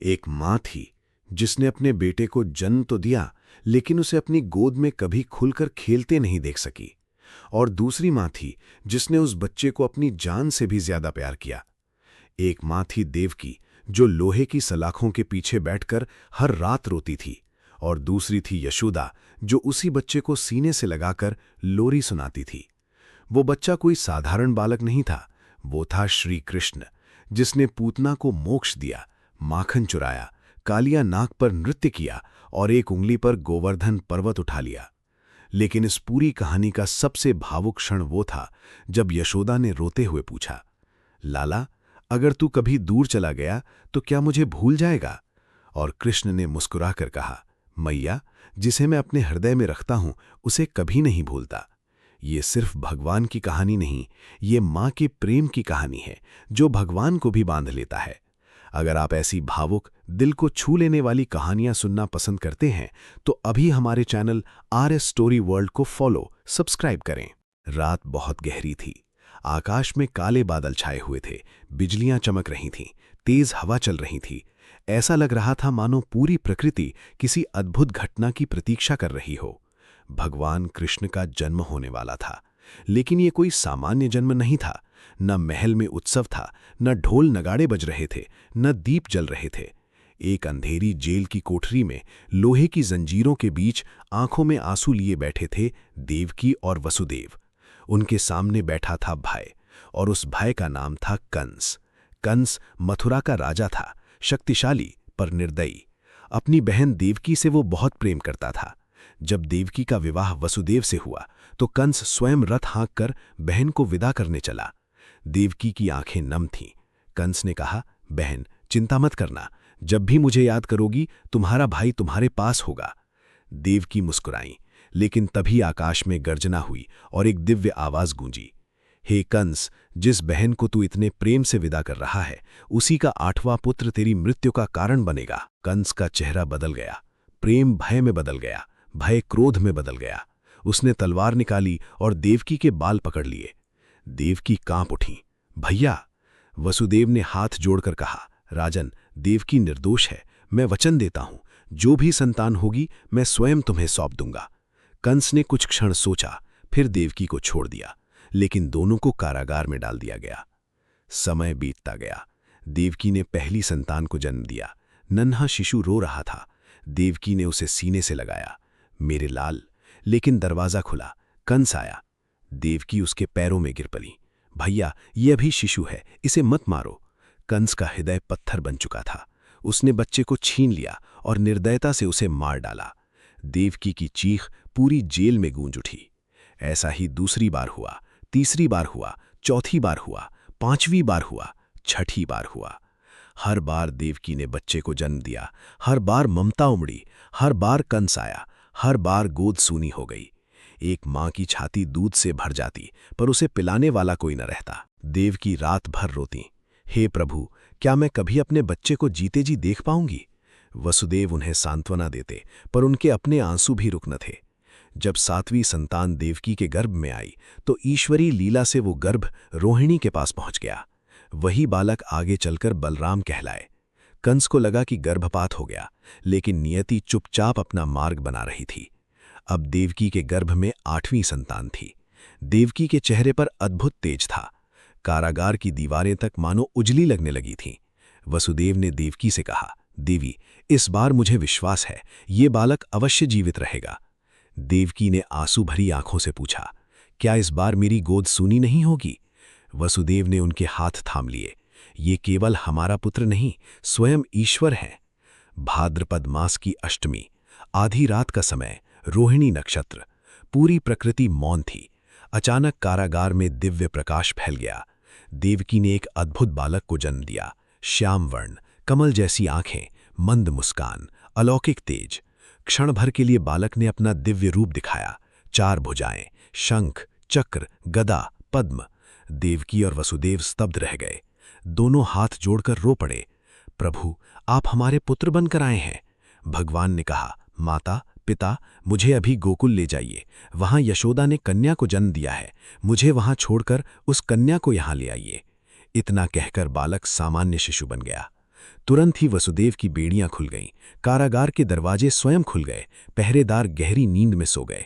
एक माँ थी जिसने अपने बेटे को जन्म तो दिया, लेकिन उसे अपनी गोद में कभी खुलकर खेलते नहीं देख सकी। और दूसरी माँ थी जिसने उस बच्चे को अपनी जान से भी ज्यादा प्यार किया। एक माँ थी देवकी, जो लोहे की सलाखों के पीछे बैठकर हर रात रोती थी। और दूसरी थी यशोदा, जो उसी बच्चे को सीने से लगाकर लोरी सुनाती थी। वो बच्चा कोई साधारण बालक नहीं था, वो था श्री कृष्ण, जिसने पूतना को मोक्ष दिया, माखन चुराया, कालिया नाग पर नृत्य किया और एक उंगली पर गोवर्धन पर्वत उठा लिया। लेकिन इस पूरी कहानी का सबसे भावुक क्षण वो था जब यशोदा ने रोते हुए पूछा, लाला, अगर तू कभी दूर चला गया तो क्या मुझे भूल जाएगा? और कृष्ण ने मुस्कुराकर कहा, मैया, जिसे मैं अपने हृदय में रखता हूं उसे कभी नहीं भूलता। ये सिर्फ भगवान की कहानी नहीं, ये माँ के प्रेम की कहानी है, जो भगवान को भी बांध लेता है। अगर आप ऐसी भावुक, दिल को छू लेने वाली कहानियां सुनना पसंद करते हैं तो अभी हमारे चैनल RS स्टोरी वर्ल्ड को फॉलो, सब्सक्राइब करें। रात बहुत गहरी थी। आकाश में काले बादल छाए हुए थे, बिजलियां चमक रही थीं, तेज हवा चल रही थी। ऐसा लग रहा था मानो पूरी प्रकृति किसी अद्भुत घटना की प्रतीक्षा कर रही हो। भगवान कृष्ण का जन्म होने वाला था, लेकिन ये कोई सामान्य जन्म नहीं था। न महल में उत्सव था, न ढोल नगाड़े बज रहे थे, न दीप जल रहे थे। एक अंधेरी जेल की कोठरी में लोहे की जंजीरों के बीच आंखों में आंसू लिए बैठे थे देवकी और वसुदेव। उनके सामने बैठा था भय, और उस भय का नाम था कंस। कंस मथुरा का राजा था, शक्तिशाली पर निर्दयी। अपनी बहन देवकी से वो बहुत प्रेम करता था। जब देवकी का विवाह वसुदेव से हुआ तो कंस स्वयं रथ हाँक कर बहन को विदा करने चला। देवकी की आंखें नम थीं। कंस ने कहा, बहन, चिंता मत करना, जब भी मुझे याद करोगी तुम्हारा भाई तुम्हारे पास होगा। देवकी मुस्कुराई, लेकिन तभी आकाश में गर्जना हुई और एक दिव्य आवाज गूंजी, हे कंस, जिस बहन को तू इतने प्रेम से विदा कर रहा है उसी का 8वां पुत्र तेरी मृत्यु का कारण बनेगा। कंस का चेहरा बदल गया, प्रेम भय में बदल गया, भय क्रोध में बदल गया। उसने तलवार निकाली और देवकी के बाल पकड़ लिए। देवकी कांप उठी। भैया! वसुदेव ने हाथ जोड़कर कहा, राजन, देवकी निर्दोष है, मैं वचन देता हूं, जो भी संतान होगी मैं स्वयं तुम्हें सौंप दूंगा। कंस ने कुछ क्षण सोचा, फिर देवकी को छोड़ दिया, लेकिन दोनों को कारागार में डाल दिया गया। समय बीतता गया। देवकी ने पहली संतान को जन्म दिया। नन्हा शिशु रो रहा था। देवकी ने उसे सीने से लगाया, मेरे लाल। लेकिन दरवाजा खुला, कंस आया। देवकी उसके पैरों में गिर पड़ी। भैया, ये अभी शिशु है, इसे मत मारो। कंस का हृदय पत्थर बन चुका था। उसने बच्चे को छीन लिया और निर्दयता से उसे मार डाला। देवकी की चीख पूरी जेल में गूंज उठी। ऐसा ही दूसरी बार हुआ, तीसरी बार हुआ, चौथी बार हुआ, 5वीं बार हुआ, 6ठी बार हुआ। हर बार देवकी ने बच्चे को जन्म दिया, हर बार ममता उमड़ी, हर बार कंस आया, हर बार गोद सूनी हो गई। एक माँ की छाती दूध से भर जाती, पर उसे पिलाने वाला कोई न रहता। देवकी रात भर रोती, हे प्रभु, क्या मैं कभी अपने बच्चे को जीते जी देख पाऊंगी? वसुदेव उन्हें सांत्वना देते, पर उनके अपने आंसू भी रुक न थे। जब 7वीं संतान देवकी के गर्भ में आई तो ईश्वरी लीला से वो गर्भ रोहिणी के पास पहुंच गया। वही बालक आगे चलकर बलराम कहलाए। कंस को लगा कि गर्भपात हो गया, लेकिन नियति चुपचाप अपना मार्ग बना रही थी। अब देवकी के गर्भ में 8वीं संतान थी। देवकी के चेहरे पर अद्भुत तेज था। कारागार की दीवारें तक मानो उजली लगने लगी थीं। वसुदेव ने देवकी से कहा, देवी, इस बार मुझे विश्वास है, ये बालक अवश्य जीवित रहेगा। देवकी ने आंसू भरी आंखों से पूछा, क्या इस बार मेरी गोद सूनी नहीं होगी? वसुदेव ने उनके हाथ थाम लिए, ये केवल हमारा पुत्र नहीं, स्वयं ईश्वर है। भाद्रपद मास की अष्टमी, आधी रात का समय, रोहिणी नक्षत्र। पूरी प्रकृति मौन थी। अचानक कारागार में दिव्य प्रकाश फैल गया। देवकी ने एक अद्भुत बालक को जन्म दिया। श्याम वर्ण, कमल जैसी आंखें, मंद मुस्कान, अलौकिक तेज। क्षण भर के लिए बालक ने अपना दिव्य रूप दिखाया। 4 भुजाएं, शंख, चक्र, गदा, पद्म। देवकी और वसुदेव स्तब्ध रह गए। दोनों हाथ जोड़कर रो पड़े, प्रभु, आप हमारे पुत्र बनकर आए हैं। भगवान ने कहा, माता, पिता, मुझे अभी गोकुल ले जाइए, वहां यशोदा ने कन्या को जन्म दिया है, मुझे वहां छोड़कर उस कन्या को यहां ले आइए। इतना कहकर बालक सामान्य शिशु बन गया। तुरंत ही वसुदेव की बेड़ियां खुल गईं, कारागार के दरवाजे स्वयं खुल गए, पहरेदार गहरी नींद में सो गए।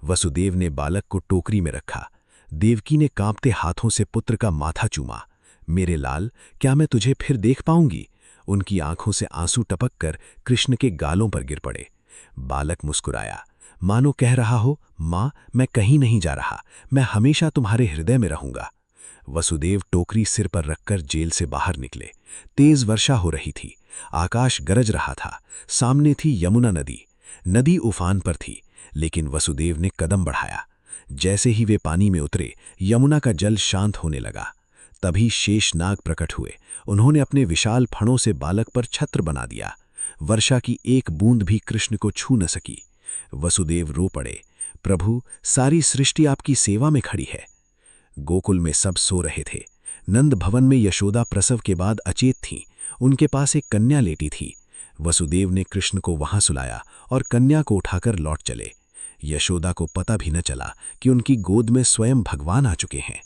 वसुदेव ने बालक को टोकरी में रखा। देवकी ने कांपते हाथों से पुत्र का माथा चूमा। मेरे लाल, क्या मैं तुझे फिर देख पाऊंगी? उनकी आंखों से आंसू टपक कर कृष्ण के गालों पर गिर पड़े। बालक मुस्कुराया, मानो कह रहा हो, मां, मैं कहीं नहीं जा रहा, मैं हमेशा तुम्हारे हृदय में रहूंगा। वसुदेव टोकरी सिर पर रखकर जेल से बाहर निकले। तेज वर्षा हो रही थी, आकाश गरज रहा था। सामने थी यमुना नदी। नदी उफान पर थी, लेकिन वसुदेव ने कदम बढ़ाया। जैसे ही वे पानी में उतरे, यमुना का जल शांत होने लगा। तभी शेषनाग प्रकट हुए। उन्होंने अपने विशाल फणों से बालक पर छत्र बना दिया। वर्षा की एक बूंद भी कृष्ण को छू न सकी। वसुदेव रो पड़े, प्रभु, सारी सृष्टि आपकी सेवा में खड़ी है। गोकुल में सब सो रहे थे। नंद भवन में यशोदा प्रसव के बाद अचेत थीं। उनके पास एक कन्या लेटी थी। वसुदेव ने कृष्ण को वहां सुलाया और कन्या को उठाकर लौट चले। यशोदा को पता भी न चला कि उनकी गोद में स्वयं भगवान आ चुके हैं।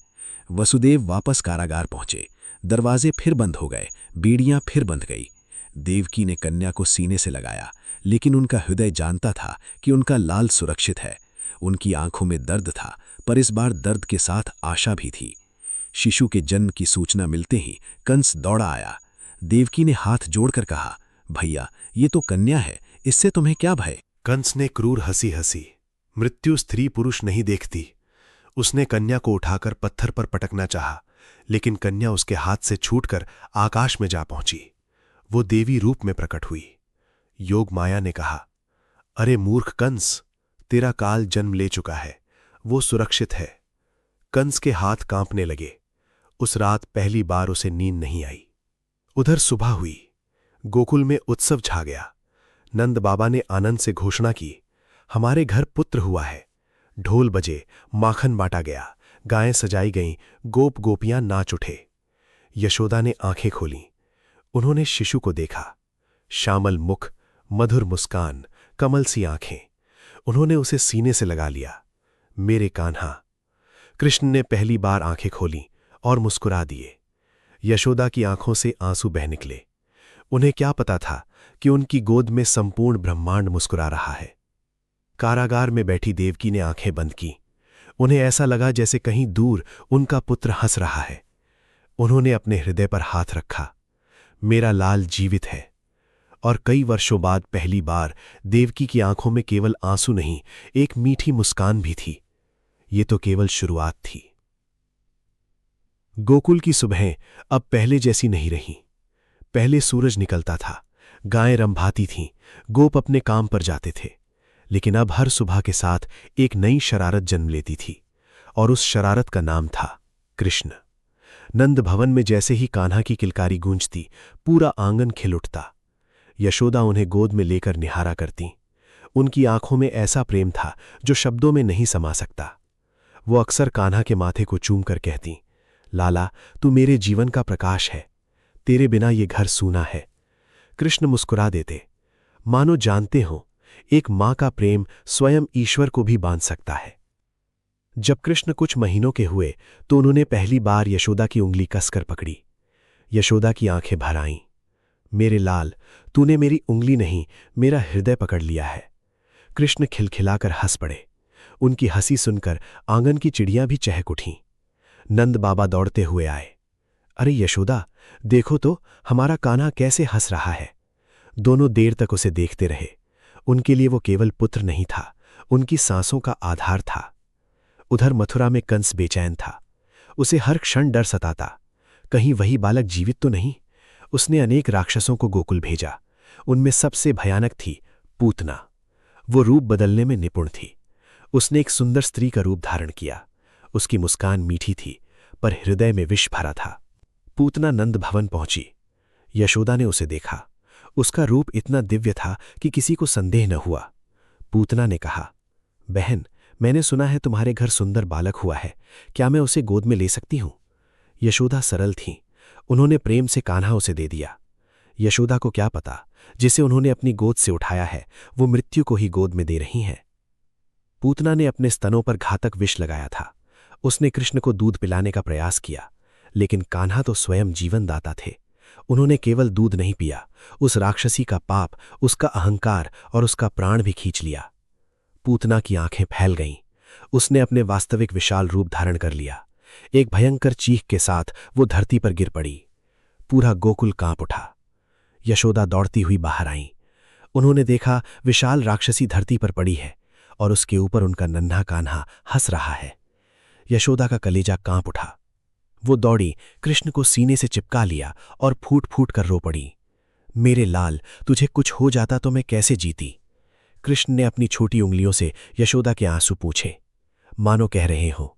वसुदेव वापस कारागार पहुंचे। दरवाजे फिर बंद हो गए, बेड़ियां फिर बंध गई। देवकी ने कन्या को सीने से लगाया, लेकिन उनका हृदय जानता था कि उनका लाल सुरक्षित है। उनकी आंखों में दर्द था, पर इस बार दर्द के साथ आशा भी थी। शिशु के जन्म की सूचना मिलते ही कंस दौड़ा आया। देवकी ने हाथ जोड़कर कहा, भैया, ये तो कन्या है, इससे तुम्हें क्या भय? कंस ने क्रूर हंसी हंसी। मृत्यु स्त्री पुरुष नहीं देखती। उसने कन्या को उठाकर पत्थर पर पटकना चाहा, लेकिन कन्या उसके हाथ से छूटकर आकाश में जा पहुंची। वो देवी रूप में प्रकट हुई। योग माया ने कहा, अरे मूर्ख कंस, तेरा काल जन्म ले चुका है, वो सुरक्षित है। कंस के हाथ कांपने लगे। उस रात पहली बार उसे नींद नहीं आई। उधर सुबह हुई। गोकुल में उत्सव छा गया। नंद बाबा ने आनंद से घोषणा की, हमारे घर पुत्र हुआ है। ढोल बजे, माखन बांटा गया, गायें सजाई गईं, गोप गोपियां नाच उठे। यशोदा ने आंखें खोलीं। उन्होंने शिशु को देखा। श्यामल मुख, मधुर मुस्कान, कमल सी आंखें। उन्होंने उसे सीने से लगा लिया। मेरे कान्हा। कृष्ण ने पहली बार आंखें खोलीं और मुस्कुरा दिए। यशोदा की आंखों से आंसू बह निकले। उन्हें क्या पता था कि उनकी गोद में संपूर्ण ब्रह्मांड मुस्कुरा रहा है। कारागार में बैठी देवकी ने आंखें बंद की। उन्हें ऐसा लगा जैसे कहीं दूर उनका पुत्र हंस रहा है। उन्होंने अपने हृदय पर हाथ रखा। मेरा लाल जीवित है। और कई वर्षों बाद पहली बार देवकी की आंखों में केवल आंसू नहीं, एक मीठी मुस्कान भी थी। ये तो केवल शुरुआत थी। गोकुल की सुबहें अब पहले जैसी नहीं रहीं। पहले सूरज निकलता था, गायें रंभाती थीं, गोप अपने काम पर जाते थे। लेकिन अब हर सुबह के साथ एक नई शरारत जन्म लेती थी, और उस शरारत का नाम था कृष्ण। नंद भवन में जैसे ही कान्हा की किलकारी गूंजती, पूरा आंगन खिल उठता। यशोदा उन्हें गोद में लेकर निहारा करती। उनकी आंखों में ऐसा प्रेम था जो शब्दों में नहीं समा सकता। वो अक्सर कान्हा के माथे को चूमकर कहती, लाला, तू मेरे जीवन का प्रकाश है, तेरे बिना ये घर सूना है। कृष्ण मुस्कुरा देते, मानो जानते हो, एक मां का प्रेम स्वयं ईश्वर को भी बांध सकता है। जब कृष्ण कुछ महीनों के हुए तो उन्होंने पहली बार यशोदा की उंगली कसकर पकड़ी। यशोदा की आंखें भर आईं। मेरे लाल, तूने मेरी उंगली नहीं, मेरा हृदय पकड़ लिया है। कृष्ण खिलखिलाकर हंस पड़े। उनकी हंसी सुनकर आंगन की चिड़ियां भी चहक उठीं। नंद बाबा दौड़ते हुए आए। अरे यशोदा, देखो तो हमारा कान्हा कैसे हंस रहा है। दोनों देर तक उसे देखते रहे। उनके लिए वो केवल पुत्र नहीं था, उनकी सांसों का आधार था। उधर मथुरा में कंस बेचैन था। उसे हर क्षण डर सताता, कहीं वही बालक जीवित तो नहीं। उसने अनेक राक्षसों को गोकुल भेजा। उनमें सबसे भयानक थी पूतना। वो रूप बदलने में निपुण थी। उसने एक सुंदर स्त्री का रूप धारण किया। उसकी मुस्कान मीठी थी, पर हृदय में विष भरा था। पूतना नंद भवन पहुंची। यशोदा ने उसे देखा। उसका रूप इतना दिव्य था कि किसी को संदेह न हुआ। पूतना ने कहा, बहन, मैंने सुना है तुम्हारे घर सुंदर बालक हुआ है, क्या मैं उसे गोद में ले सकती हूं? यशोदा सरल थीं। उन्होंने प्रेम से कान्हा उसे दे दिया। यशोदा को क्या पता, जिसे उन्होंने अपनी गोद से उठाया है वो मृत्यु को ही गोद में दे रही हैं। पूतना ने अपने स्तनों पर घातक विष लगाया था। उसने कृष्ण को दूध पिलाने का प्रयास किया, लेकिन कान्हा तो स्वयं जीवनदाता थे। उन्होंने केवल दूध नहीं पिया, उस राक्षसी का पाप, उसका अहंकार और उसका प्राण भी खींच लिया। पूतना की आंखें फैल गईं। उसने अपने वास्तविक विशाल रूप धारण कर लिया। एक भयंकर चीख के साथ वो धरती पर गिर पड़ी। पूरा गोकुल कांप उठा। यशोदा दौड़ती हुई बाहर आईं। उन्होंने देखा विशाल राक्षसी धरती पर पड़ी है और उसके ऊपर उनका नन्हा कान्हा हंस रहा है। यशोदा का कलेजा कांप उठा। वो दौड़ी, कृष्ण को सीने से चिपका लिया और फूट फूट कर रो पड़ी। मेरे लाल, तुझे कुछ हो जाता तो मैं कैसे जीती? कृष्ण ने अपनी छोटी उंगलियों से यशोदा के आंसू पूछे, मानो कह रहे हो,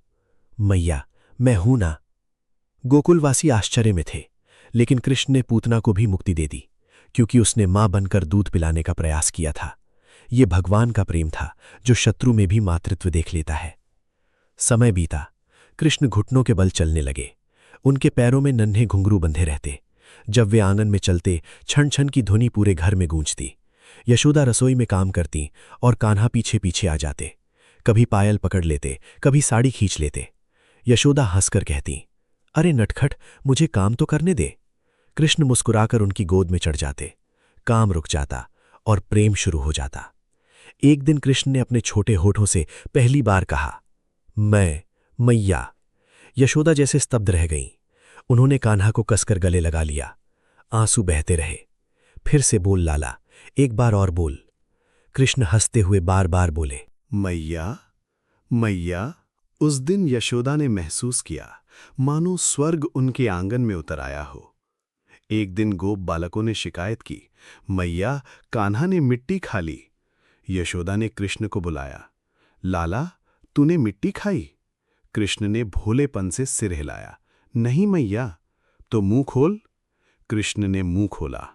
मैया मैं हूं ना। गोकुलवासी आश्चर्य में थे, लेकिन कृष्ण ने पूतना को भी मुक्ति दे दी, क्योंकि उसने मां बनकर दूध पिलाने का प्रयास किया था। ये भगवान का प्रेम था, जो शत्रु में भी मातृत्व देख लेता है। समय बीता। कृष्ण घुटनों के बल चलने लगे। उनके पैरों में नन्हे घुंघरू बंधे रहते। जब वे आंगन में चलते, छन छन की ध्वनि पूरे घर में गूंजती। यशोदा रसोई में काम करती और कान्हा पीछे पीछे आ जाते। कभी पायल पकड़ लेते, कभी साड़ी खींच लेते। यशोदा हंसकर कहती, अरे नटखट, मुझे काम तो करने दे। कृष्ण मुस्कुराकर उनकी गोद में चढ़ जाते। काम रुक जाता और प्रेम शुरू हो जाता। एक दिन कृष्ण ने अपने छोटे होठों से पहली बार कहा, मैं मैया। यशोदा जैसे स्तब्ध रह गईं। उन्होंने कान्हा को कसकर गले लगा लिया। आंसू बहते रहे। फिर से बोल लाला, एक बार और बोल। कृष्ण हंसते हुए बार बार बोले, मैया मैया। उस दिन यशोदा ने महसूस किया मानो स्वर्ग उनके आंगन में उतर आया हो। एक दिन गोप बालकों ने शिकायत की, मैया कान्हा ने मिट्टी खा ली। यशोदा ने कृष्ण को बुलाया, लाला तूने मिट्टी खाई? कृष्ण ने भोलेपन से सिर हिलाया, नहीं मैया। तो मुंह खोल। कृष्ण ने मुंह खोला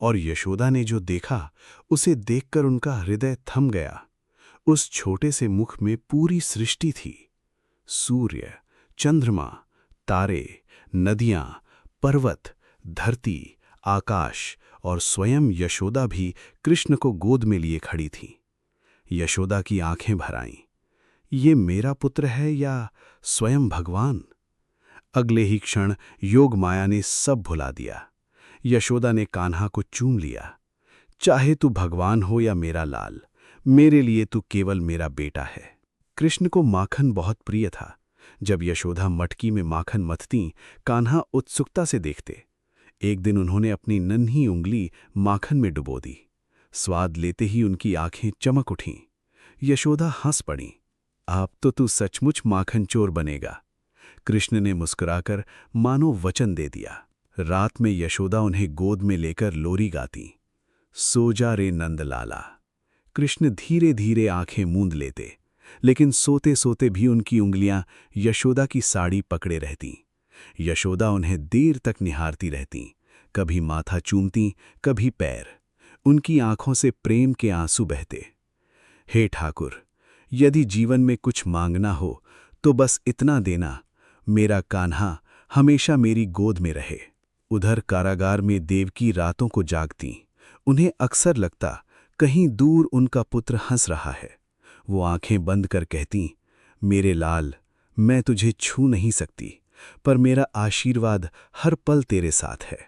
और यशोदा ने जो देखा उसे देखकर उनका हृदय थम गया। उस छोटे से मुख में पूरी सृष्टि थी। सूर्य, चंद्रमा, तारे, नदियां, पर्वत, धरती, आकाश और स्वयं यशोदा भी कृष्ण को गोद में लिए खड़ी थी। यशोदा की आंखें भर आईं। ये मेरा पुत्र है या स्वयं भगवान? अगले ही क्षण योग माया ने सब भुला दिया। यशोदा ने कान्हा को चूम लिया। चाहे तू भगवान हो या मेरा लाल, मेरे लिए तू केवल मेरा बेटा है। कृष्ण को माखन बहुत प्रिय था। जब यशोदा मटकी में माखन मथती, कान्हा उत्सुकता से देखते। एक दिन उन्होंने अपनी नन्ही उंगली माखन में डुबो दी। स्वाद लेते ही उनकी आंखें चमक उठीं। यशोदा हंस पड़ी, अब तो तू सचमुच माखन चोर बनेगा। कृष्ण ने मुस्कुराकर मानो वचन दे दिया। रात में यशोदा उन्हें गोद में लेकर लोरी गाती, सो जा रे नंदलाला। कृष्ण धीरे धीरे आंखें मूंद लेते, लेकिन सोते सोते भी उनकी उंगलियां यशोदा की साड़ी पकड़े रहती। यशोदा उन्हें देर तक निहारती रहती, कभी माथा चूमती, कभी पैर। उनकी आंखों से प्रेम के आंसू बहते। हे ठाकुर, यदि जीवन में कुछ मांगना हो तो बस इतना देना, मेरा कान्हा हमेशा मेरी गोद में रहे। उधर कारागार में देवकी रातों को जागती। उन्हें अक्सर लगता कहीं दूर उनका पुत्र हंस रहा है। वो आंखें बंद कर कहती, मेरे लाल, मैं तुझे छू नहीं सकती, पर मेरा आशीर्वाद हर पल तेरे साथ है।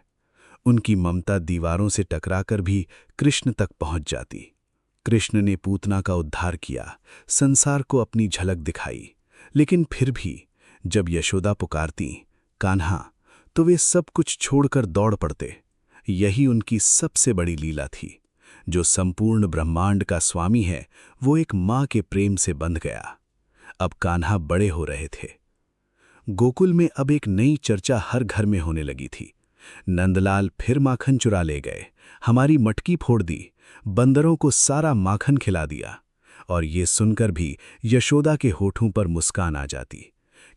उनकी ममता दीवारों से टकराकर भी कृष्ण तक पहुंच जाती। कृष्ण ने पूतना का उद्धार किया, संसार को अपनी झलक दिखाई। लेकिन फिर भी जब यशोदा पुकारती, कान्हा, तो वे सब कुछ छोड़कर दौड़ पड़ते। यही उनकी सबसे बड़ी लीला थी। जो संपूर्ण ब्रह्मांड का स्वामी है, वो एक मां के प्रेम से बंध गया। अब कान्हा बड़े हो रहे थे। गोकुल में अब एक नई चर्चा हर घर में होने लगी थी। नंदलाल फिर माखन चुरा ले गए, हमारी मटकी फोड़ दी, बंदरों को सारा माखन खिला दिया। और ये सुनकर भी यशोदा के होठों पर मुस्कान आ जाती,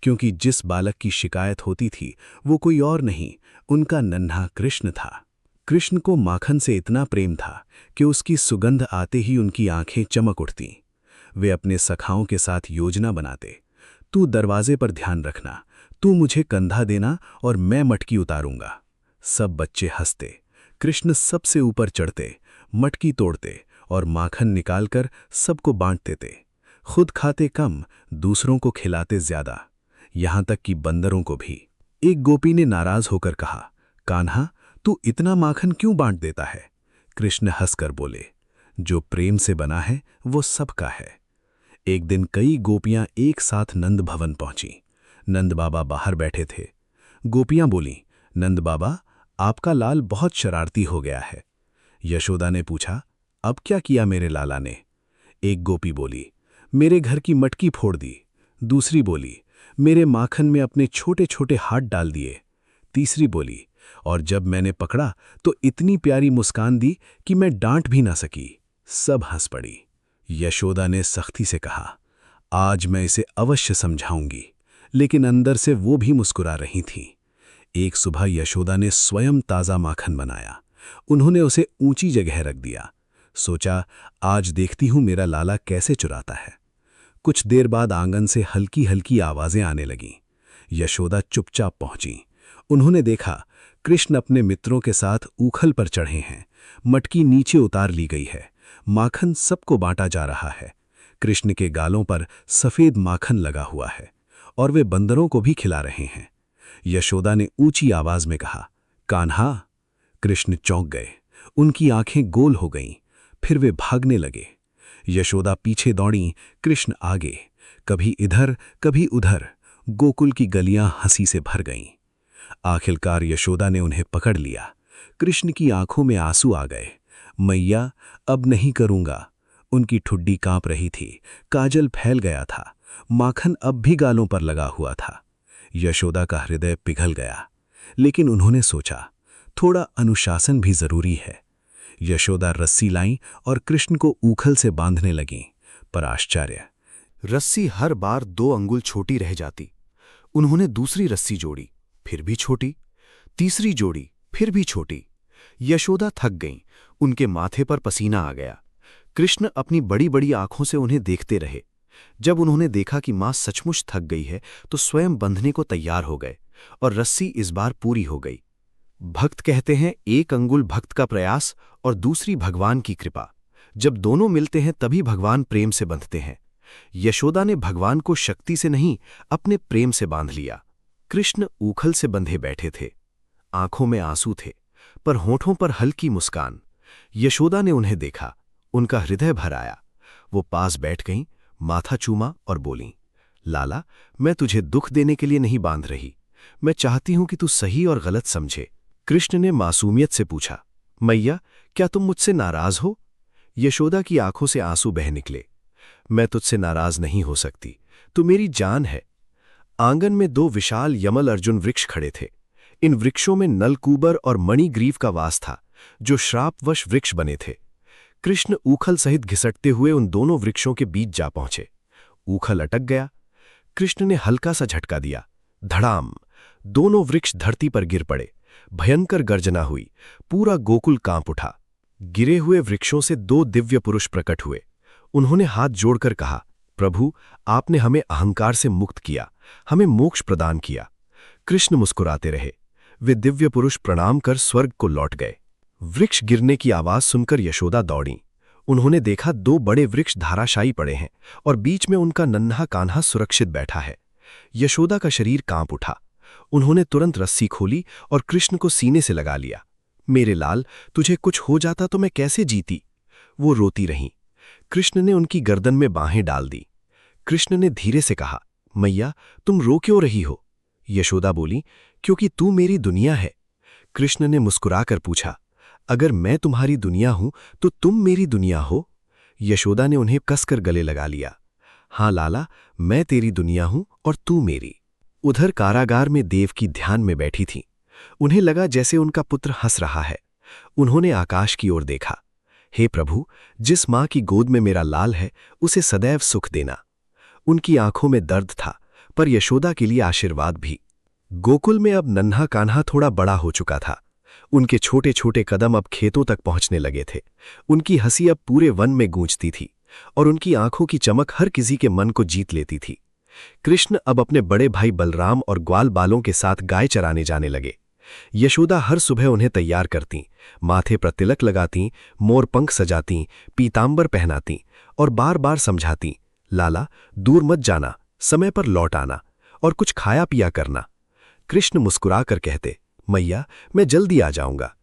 क्योंकि जिस बालक की शिकायत होती थी वो कोई और नहीं, उनका नन्हा कृष्ण था। कृष्ण को माखन से इतना प्रेम था कि उसकी सुगंध आते ही उनकी आंखें चमक उठतीं। वे अपने सखाओं के साथ योजना बनाते, तू दरवाजे पर ध्यान रखना, तू मुझे कंधा देना और मैं मटकी उतारूंगा। सब बच्चे हंसते। कृष्ण सबसे ऊपर चढ़ते, मटकी तोड़ते और माखन निकालकर सबको बांटते थे। खुद खाते कम, दूसरों को खिलाते ज्यादा, यहां तक कि बंदरों को भी। एक गोपी ने नाराज होकर कहा, कान्हा, तू इतना माखन क्यों बांट देता है? कृष्ण हंसकर बोले, जो प्रेम से बना है वो सबका है। एक दिन कई गोपियां एक साथ नंद भवन पहुंची। नंद बाबा बाहर बैठे थे। गोपियां बोलीं, नंद बाबा, आपका लाल बहुत शरारती हो गया है। यशोदा ने पूछा, अब क्या किया मेरे लाला ने? एक गोपी बोली, मेरे घर की मटकी फोड़ दी। दूसरी बोली, मेरे माखन में अपने छोटे छोटे हाथ डाल दिए। तीसरी बोली, और जब मैंने पकड़ा तो इतनी प्यारी मुस्कान दी कि मैं डांट भी ना सकी। सब हंस पड़ी। यशोदा ने सख्ती से कहा, आज मैं इसे अवश्य समझाऊंगी, लेकिन अंदर से वो भी मुस्कुरा रही थीं। एक सुबह यशोदा ने स्वयं ताज़ा माखन बनाया। उन्होंने उसे ऊंची जगह रख दिया। सोचा, आज देखती हूं मेरा लाला कैसे चुराता है। कुछ देर बाद आंगन से हल्की हल्की आवाजें आने लगीं। यशोदा चुपचाप पहुंची। उन्होंने देखा, कृष्ण अपने मित्रों के साथ ऊखल पर चढ़े हैं। मटकी नीचे उतार ली गई है। माखन सबको बांटा जा रहा है। कृष्ण के गालों पर सफेद माखन लगा हुआ है और वे बंदरों को भी खिला रहे हैं। यशोदा ने ऊंची आवाज में कहा, कान्हा। कृष्ण चौंक गए। उनकी आंखें गोल हो गईं। फिर वे भागने लगे। यशोदा पीछे दौड़ी, कृष्ण आगे। कभी इधर कभी उधर। गोकुल की गलियां हंसी से भर गईं। आखिरकार यशोदा ने उन्हें पकड़ लिया। कृष्ण की आंखों में आंसू आ गए। मैया, अब नहीं करूंगा। उनकी ठुड्डी कांप रही थी। काजल फैल गया था। माखन अब भी गालों पर लगा हुआ था। यशोदा का हृदय पिघल गया, लेकिन उन्होंने सोचा, थोड़ा अनुशासन भी जरूरी है। यशोदा रस्सी लाईं और कृष्ण को ऊखल से बांधने लगीं, पर आश्चर्य, रस्सी हर बार 2 अंगुल छोटी रह जाती। उन्होंने दूसरी रस्सी जोड़ी, फिर भी छोटी। तीसरी जोड़ी, फिर भी छोटी। यशोदा थक गईं। उनके माथे पर पसीना आ गया। कृष्ण अपनी बड़ी बड़ी आंखों से उन्हें देखते रहे। जब उन्होंने देखा कि मां सचमुच थक गई है तो स्वयं बंधने को तैयार हो गए और रस्सी इस बार पूरी हो गई। भक्त कहते हैं, एक अंगुल भक्त का प्रयास और दूसरी भगवान की कृपा। जब दोनों मिलते हैं तभी भगवान प्रेम से बंधते हैं। यशोदा ने भगवान को शक्ति से नहीं, अपने प्रेम से बांध लिया। कृष्ण ऊखल से बंधे बैठे थे। आंखों में आंसू थे, पर होठों पर हल्की मुस्कान। यशोदा ने उन्हें देखा। उनका हृदय भर आया। वो पास बैठ गईं, माथा चूमा और बोलीं, लाला, मैं तुझे दुख देने के लिए नहीं बांध रही। मैं चाहती हूं कि तू सही और गलत समझे। कृष्ण ने मासूमियत से पूछा, मैया, क्या तुम मुझसे नाराज हो? यशोदा की आंखों से आंसू बह निकले। मैं तुझसे नाराज नहीं हो सकती, तू मेरी जान है। आंगन में 2 विशाल यमल अर्जुन वृक्ष खड़े थे। इन वृक्षों में नलकूबर और मणिग्रीव का वास था, जो श्रापवश वृक्ष बने थे। कृष्ण ऊखल सहित घिसटते हुए उन दोनों वृक्षों के बीच जा पहुंचे। ऊखल अटक गया। कृष्ण ने हल्का सा झटका दिया। धड़ाम! दोनों वृक्ष धरती पर गिर पड़े। भयंकर गर्जना हुई। पूरा गोकुल कांप उठा। गिरे हुए वृक्षों से 2 दिव्य पुरुष प्रकट हुए। उन्होंने हाथ जोड़कर कहा, प्रभु, आपने हमें अहंकार से मुक्त किया, हमें मोक्ष प्रदान किया। कृष्ण मुस्कुराते रहे। वे दिव्य पुरुष प्रणाम कर स्वर्ग को लौट गए। वृक्ष गिरने की आवाज सुनकर यशोदा दौड़ीं। उन्होंने देखा 2 बड़े वृक्ष धाराशायी पड़े हैं और बीच में उनका नन्हा कान्हा सुरक्षित बैठा है। यशोदा का शरीर कांप उठा। उन्होंने तुरंत रस्सी खोली और कृष्ण को सीने से लगा लिया। मेरे लाल, तुझे कुछ हो जाता तो मैं कैसे जीती? वो रोती रहीं। कृष्ण ने उनकी गर्दन में बाहें डाल दी। कृष्ण ने धीरे से कहा, मैया, तुम रो क्यों रही हो? यशोदा बोली, क्योंकि तू मेरी दुनिया है। कृष्ण ने मुस्कुराकर पूछा, अगर मैं तुम्हारी दुनिया हूं तो तुम मेरी दुनिया हो? यशोदा ने उन्हें कसकर गले लगा लिया। हां लाला, मैं तेरी दुनिया हूं और तू मेरी। उधर कारागार में देवकी ध्यान में बैठी थीं। उन्हें लगा जैसे उनका पुत्र हंस रहा है। उन्होंने आकाश की ओर देखा। हे प्रभु, जिस मां की गोद में मेरा लाल है, उसे सदैव सुख देना। उनकी आंखों में दर्द था, पर यशोदा के लिए आशीर्वाद भी। गोकुल में अब नन्हा कान्हा थोड़ा बड़ा हो चुका था। उनके छोटे छोटे कदम अब खेतों तक पहुंचने लगे थे। उनकी हंसी अब पूरे वन में गूंजती थी और उनकी आंखों की चमक हर किसी के मन को जीत लेती थी। कृष्ण अब अपने बड़े भाई बलराम और ग्वाल बालों के साथ गाय चराने जाने लगे। यशोदा हर सुबह उन्हें तैयार करतीं, माथे पर तिलक लगातीं, मोर पंख सजातीं, पीतांबर पहनातीं और बार बार समझातीं, लाला, दूर मत जाना, समय पर लौट आना और कुछ खाया पिया करना। कृष्ण मुस्कुराकर कहते, मैया, मैं जल्दी आ जाऊंगा।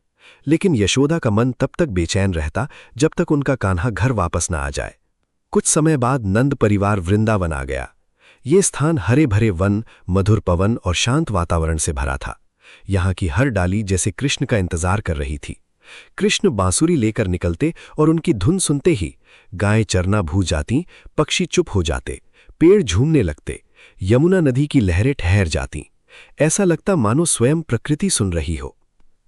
लेकिन यशोदा का मन तब तक बेचैन रहता जब तक उनका कान्हा घर वापस न आ जाए। कुछ समय बाद नंद परिवार वृंदावन आ गया। ये स्थान हरे भरे वन, मधुर पवन और शांत वातावरण से भरा था। यहाँ की हर डाली जैसे कृष्ण का इंतजार कर रही थी। कृष्ण बांसुरी लेकर निकलते और उनकी धुन सुनते ही गायें चरना भूल जाती, पक्षी चुप हो जाते, पेड़ झूमने लगते, यमुना नदी की लहरें ठहर जाती। ऐसा लगता मानो स्वयं प्रकृति सुन रही हो।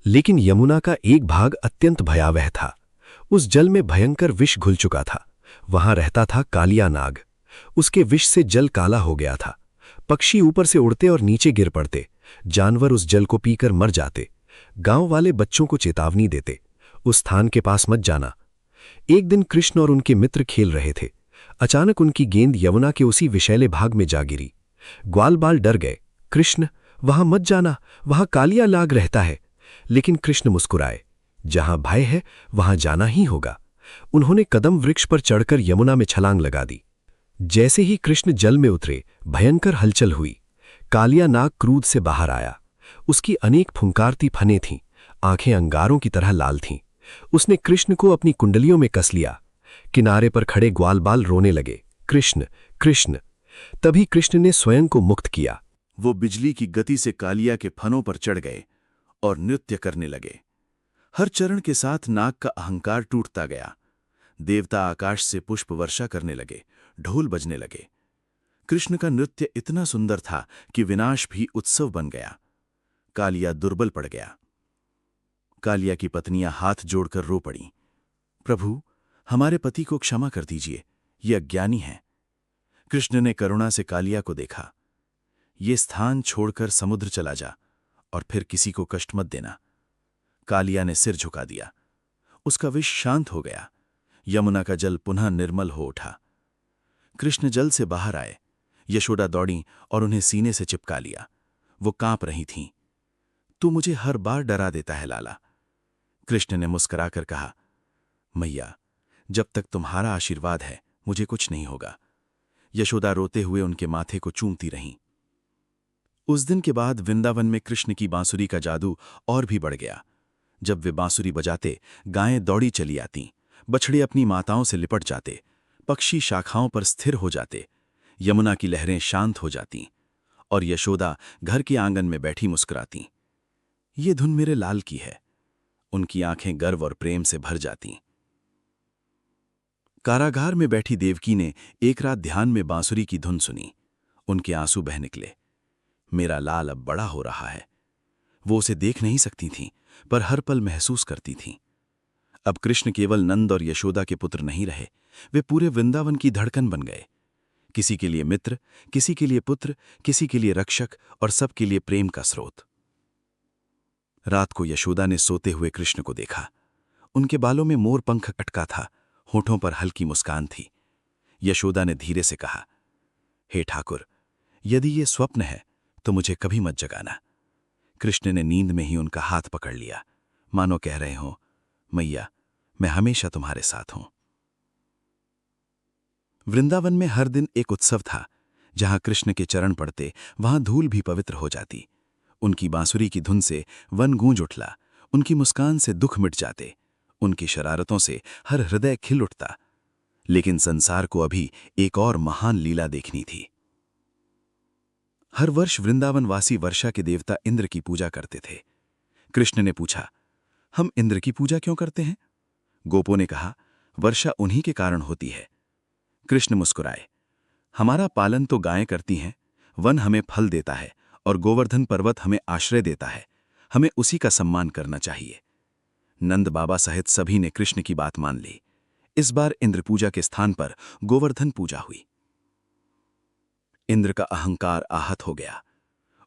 लेकिन यमुना का एक भाग अत्यंत भयावह था। उस जल में भयंकर विष घुल चुका था। वहां रहता था कालिया नाग। उसके विष से जल काला हो गया था। पक्षी ऊपर से उड़ते और नीचे गिर पड़ते। जानवर उस जल को पीकर मर जाते। गांव वाले बच्चों को चेतावनी देते, उस स्थान के पास मत जाना। एक दिन कृष्ण और उनके मित्र खेल रहे थे। अचानक उनकी गेंद यमुना के उसी विषैले भाग में जा गिरी। ग्वाल बाल डर गए। कृष्ण, वहां मत जाना, वहां कालिया नाग रहता है। लेकिन कृष्ण मुस्कुराए। जहां भय है वहां जाना ही होगा। उन्होंने कदम वृक्ष पर चढ़कर यमुना में छलांग लगा दी। जैसे ही कृष्ण जल में उतरे, भयंकर हलचल हुई। कालिया नाग क्रोध से बाहर आया। उसकी अनेक फुंकारती फनें थीं, आंखें अंगारों की तरह लाल थीं। उसने कृष्ण को अपनी कुंडलियों में कस लिया। किनारे पर खड़े ग्वालबाल रोने लगे, कृष्ण कृष्ण। तभी कृष्ण ने स्वयं को मुक्त किया। वो बिजली की गति से कालिया के फनों पर चढ़ गए और नृत्य करने लगे। हर चरण के साथ नाग का अहंकार टूटता गया। देवता आकाश से पुष्प वर्षा करने लगे, ढोल बजने लगे। कृष्ण का नृत्य इतना सुंदर था कि विनाश भी उत्सव बन गया। कालिया दुर्बल पड़ गया। कालिया की पत्नियां हाथ जोड़कर रो पड़ीं। प्रभु, हमारे पति को क्षमा कर दीजिए, ये अज्ञानी हैं। कृष्ण ने करुणा से कालिया को देखा। ये स्थान छोड़कर समुद्र चला जा और फिर किसी को कष्ट मत देना। कालिया ने सिर झुका दिया। उसका विष शांत हो गया। यमुना का जल पुनः निर्मल हो उठा। कृष्ण जल से बाहर आए। यशोदा दौड़ी और उन्हें सीने से चिपका लिया। वो कांप रही थीं। तू मुझे हर बार डरा देता है लाला। कृष्ण ने मुस्कुराकर कहा, मैया, जब तक तुम्हारा आशीर्वाद है मुझे कुछ नहीं होगा। यशोदा रोते हुए उनके माथे को चूमती रहीं। उस दिन के बाद वृंदावन में कृष्ण की बांसुरी का जादू और भी बढ़ गया। जब वे बांसुरी बजाते, गायें दौड़ी चली आतीं, बछड़े अपनी माताओं से लिपट जाते, पक्षी शाखाओं पर स्थिर हो जाते, यमुना की लहरें शांत हो जातीं और यशोदा घर के आंगन में बैठी मुस्कुरातीं। ये धुन मेरे लाल की है। उनकी आंखें गर्व और प्रेम से भर जातीं। कारागार में बैठी देवकी ने एक रात ध्यान में बांसुरी की धुन सुनी। उनके आंसू बह निकले। मेरा लाल अब बड़ा हो रहा है। वो उसे देख नहीं सकती थीं, पर हर पल महसूस करती थीं। अब कृष्ण केवल नंद और यशोदा के पुत्र नहीं रहे, वे पूरे वृंदावन की धड़कन बन गए। किसी के लिए मित्र, किसी के लिए पुत्र, किसी के लिए रक्षक और सबके लिए प्रेम का स्रोत। रात को यशोदा ने सोते हुए कृष्ण को देखा। उनके बालों में मोर पंख अटका था, होठों पर हल्की मुस्कान थी। यशोदा ने धीरे से कहा, हे ठाकुर, यदि ये स्वप्न है तो मुझे कभी मत जगाना। कृष्ण ने नींद में ही उनका हाथ पकड़ लिया, मानो कह रहे हो, मैया, मैं हमेशा तुम्हारे साथ हूं। वृंदावन में हर दिन एक उत्सव था। जहां कृष्ण के चरण पड़ते, वहां धूल भी पवित्र हो जाती। उनकी बांसुरी की धुन से वन गूंज उठला। उनकी मुस्कान से दुख मिट जाते। उनकी शरारतों से हर हृदय खिल उठता। लेकिन संसार को अभी एक और महान लीला देखनी थी। हर वर्ष वृंदावनवासी वर्षा के देवता इंद्र की पूजा करते थे। कृष्ण ने पूछा, हम इंद्र की पूजा क्यों करते हैं? गोपों ने कहा, वर्षा उन्हीं के कारण होती है। कृष्ण मुस्कुराए, हमारा पालन तो गायें करती हैं, वन हमें फल देता है और गोवर्धन पर्वत हमें आश्रय देता है। हमें उसी का सम्मान करना चाहिए। नंद बाबा सहित सभी ने कृष्ण की बात मान ली। इस बार इंद्र पूजा के स्थान पर गोवर्धन पूजा हुई। इंद्र का अहंकार आहत हो गया।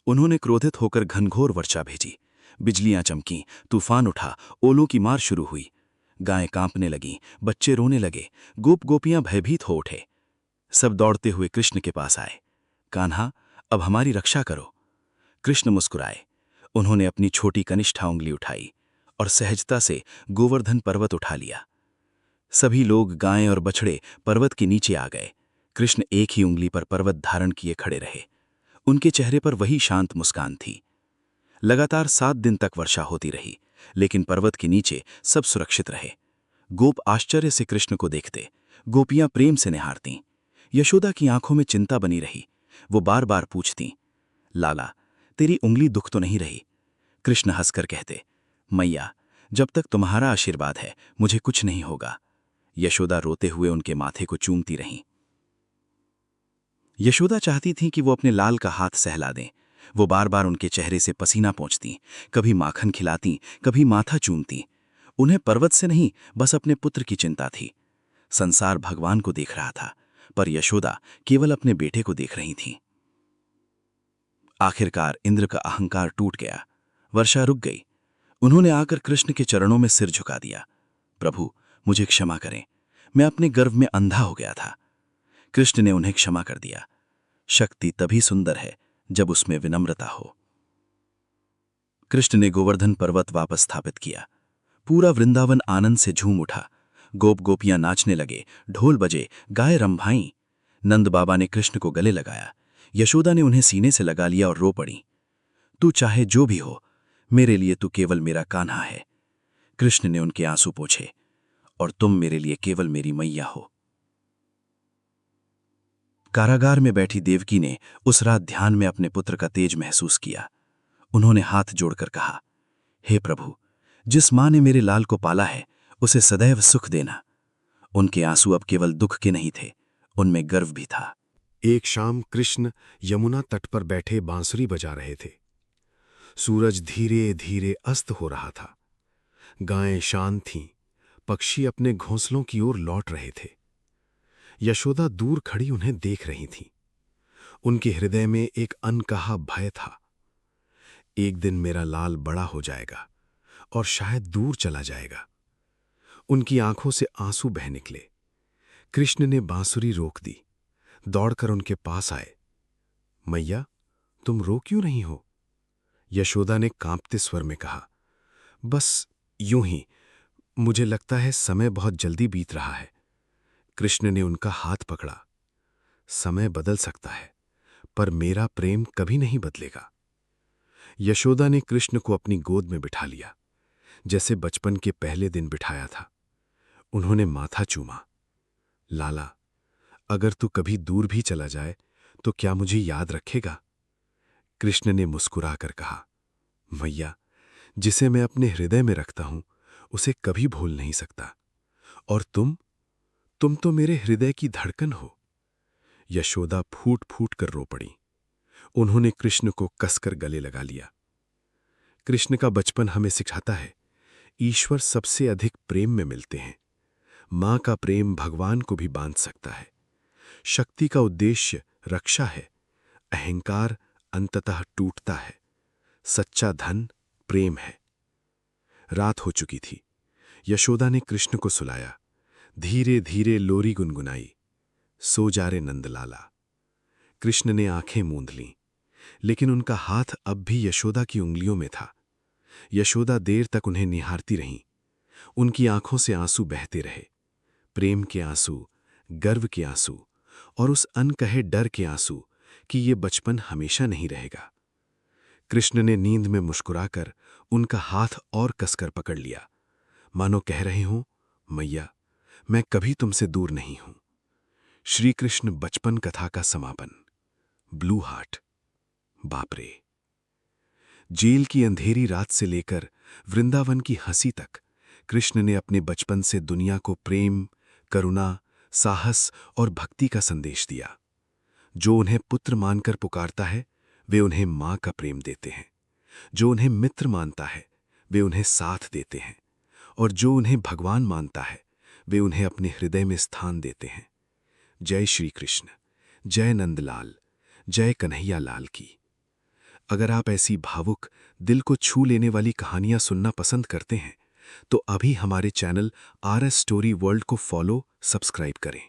उन्होंने क्रोधित होकर घनघोर वर्षा भेजी। बिजलियां चमकीं, तूफान उठा, ओलों की मार शुरू हुई। गायें कांपने लगीं, बच्चे रोने लगे, गोप गोपियां भयभीत हो उठे। सब दौड़ते हुए कृष्ण के पास आए। कान्हा, अब हमारी रक्षा करो। कृष्ण मुस्कुराए। उन्होंने अपनी छोटी कनिष्ठा उंगली उठाई और सहजता से गोवर्धन पर्वत उठा लिया। सभी लोग, गायें और बछड़े पर्वत के नीचे आ गए। कृष्ण एक ही उंगली पर पर्वत धारण किए खड़े रहे। उनके चेहरे पर वही शांत मुस्कान थी। लगातार 7 दिन तक वर्षा होती रही, लेकिन पर्वत के नीचे सब सुरक्षित रहे। गोप आश्चर्य से कृष्ण को देखते, गोपियां प्रेम से निहारतीं। यशोदा की आंखों में चिंता बनी रही। वो बार बार पूछती, लाला, तेरी उंगली दुख तो नहीं रही? कृष्ण हंसकर कहते, मैया, जब तक तुम्हारा आशीर्वाद है मुझे कुछ नहीं होगा। यशोदा रोते हुए उनके माथे को चूमती रहीं। यशोदा चाहती थी कि वो अपने लाल का हाथ सहला दें। वो बार बार उनके चेहरे से पसीना पोंछती, कभी माखन खिलाती, कभी माथा चूमती। उन्हें पर्वत से नहीं, बस अपने पुत्र की चिंता थी। संसार भगवान को देख रहा था, पर यशोदा केवल अपने बेटे को देख रही थी। आखिरकार इंद्र का अहंकार टूट गया। वर्षा रुक गई। उन्होंने आकर कृष्ण के चरणों में सिर झुका दिया। प्रभु, मुझे क्षमा करें, मैं अपने गर्व में अंधा हो गया था। कृष्ण ने उन्हें क्षमा कर दिया। शक्ति तभी सुंदर है जब उसमें विनम्रता हो। कृष्ण ने गोवर्धन पर्वत वापस स्थापित किया। पूरा वृंदावन आनंद से झूम उठा। गोप गोपियां नाचने लगे, ढोल बजे, गाय रंभाई। नंद बाबा ने कृष्ण को गले लगाया। यशोदा ने उन्हें सीने से लगा लिया और रो पड़ी। तू चाहे जो भी हो, मेरे लिए तू केवल मेरा कान्हा है। कृष्ण ने उनके आंसू पोंछे, और तुम मेरे लिए केवल मेरी मैया हो। कारागार में बैठी देवकी ने उस रात ध्यान में अपने पुत्र का तेज महसूस किया। उन्होंने हाथ जोड़कर कहा, हे प्रभु, जिस मां ने मेरे लाल को पाला है उसे सदैव सुख देना। उनके आंसू अब केवल दुख के नहीं थे, उनमें गर्व भी था। एक शाम कृष्ण यमुना तट पर बैठे बांसुरी बजा रहे थे। सूरज धीरे धीरे अस्त हो रहा था। गायें शांत थीं, पक्षी अपने घोंसलों की ओर लौट रहे थे। यशोदा दूर खड़ी उन्हें देख रही थी। उनके हृदय में एक अनकहा भय था। एक दिन मेरा लाल बड़ा हो जाएगा और शायद दूर चला जाएगा। उनकी आंखों से आंसू बह निकले। कृष्ण ने बांसुरी रोक दी, दौड़कर उनके पास आए। मैया, तुम रो क्यों नहीं हो? यशोदा ने कांपते स्वर में कहा, बस यूं ही, मुझे लगता है समय बहुत जल्दी बीत रहा है। कृष्ण ने उनका हाथ पकड़ा। समय बदल सकता है, पर मेरा प्रेम कभी नहीं बदलेगा। यशोदा ने कृष्ण को अपनी गोद में बिठा लिया, जैसे बचपन के पहले दिन बिठाया था। उन्होंने माथा चूमा। लाला, अगर तू कभी दूर भी चला जाए तो क्या मुझे याद रखेगा? कृष्ण ने मुस्कुराकर कहा, मैया, जिसे मैं अपने हृदय में रखता हूं उसे कभी भूल नहीं सकता। और तुम तो मेरे हृदय की धड़कन हो। यशोदा फूट फूट कर रो पड़ी। उन्होंने कृष्ण को कसकर गले लगा लिया। कृष्ण का बचपन हमें सिखाता है, ईश्वर सबसे अधिक प्रेम में मिलते हैं। मां का प्रेम भगवान को भी बांध सकता है। शक्ति का उद्देश्य रक्षा है। अहंकार अंततः टूटता है। सच्चा धन प्रेम है। रात हो चुकी थी। यशोदा ने कृष्ण को सुलाया। धीरे धीरे लोरी गुनगुनाई, सो जा रे नंदलाला। कृष्ण ने आंखें मूंद लीं, लेकिन उनका हाथ अब भी यशोदा की उंगलियों में था। यशोदा देर तक उन्हें निहारती रहीं। उनकी आंखों से आंसू बहते रहे, प्रेम के आंसू, गर्व के आंसू और उस अनकहे डर के आंसू कि ये बचपन हमेशा नहीं रहेगा। कृष्ण ने नींद में मुस्कुराकर उनका हाथ और कसकर पकड़ लिया, मानो कह रहे हों, मैया, मैं कभी तुमसे दूर नहीं हूं। श्री कृष्ण बचपन कथा का समापन। Blue heart. बाप रे! जेल की अंधेरी रात से लेकर वृंदावन की हंसी तक कृष्ण ने अपने बचपन से दुनिया को प्रेम, करुणा, साहस और भक्ति का संदेश दिया। जो उन्हें पुत्र मानकर पुकारता है, वे उन्हें मां का प्रेम देते हैं। जो उन्हें मित्र मानता है, वे उन्हें साथ देते हैं। और जो उन्हें भगवान मानता है, वे उन्हें अपने हृदय में स्थान देते हैं। जय श्री कृष्ण, जय नंदलाल, जय कन्हैया लाल की। अगर आप ऐसी भावुक, दिल को छू लेने वाली कहानियां सुनना पसंद करते हैं तो अभी हमारे चैनल RS स्टोरी वर्ल्ड को फॉलो, सब्सक्राइब करें।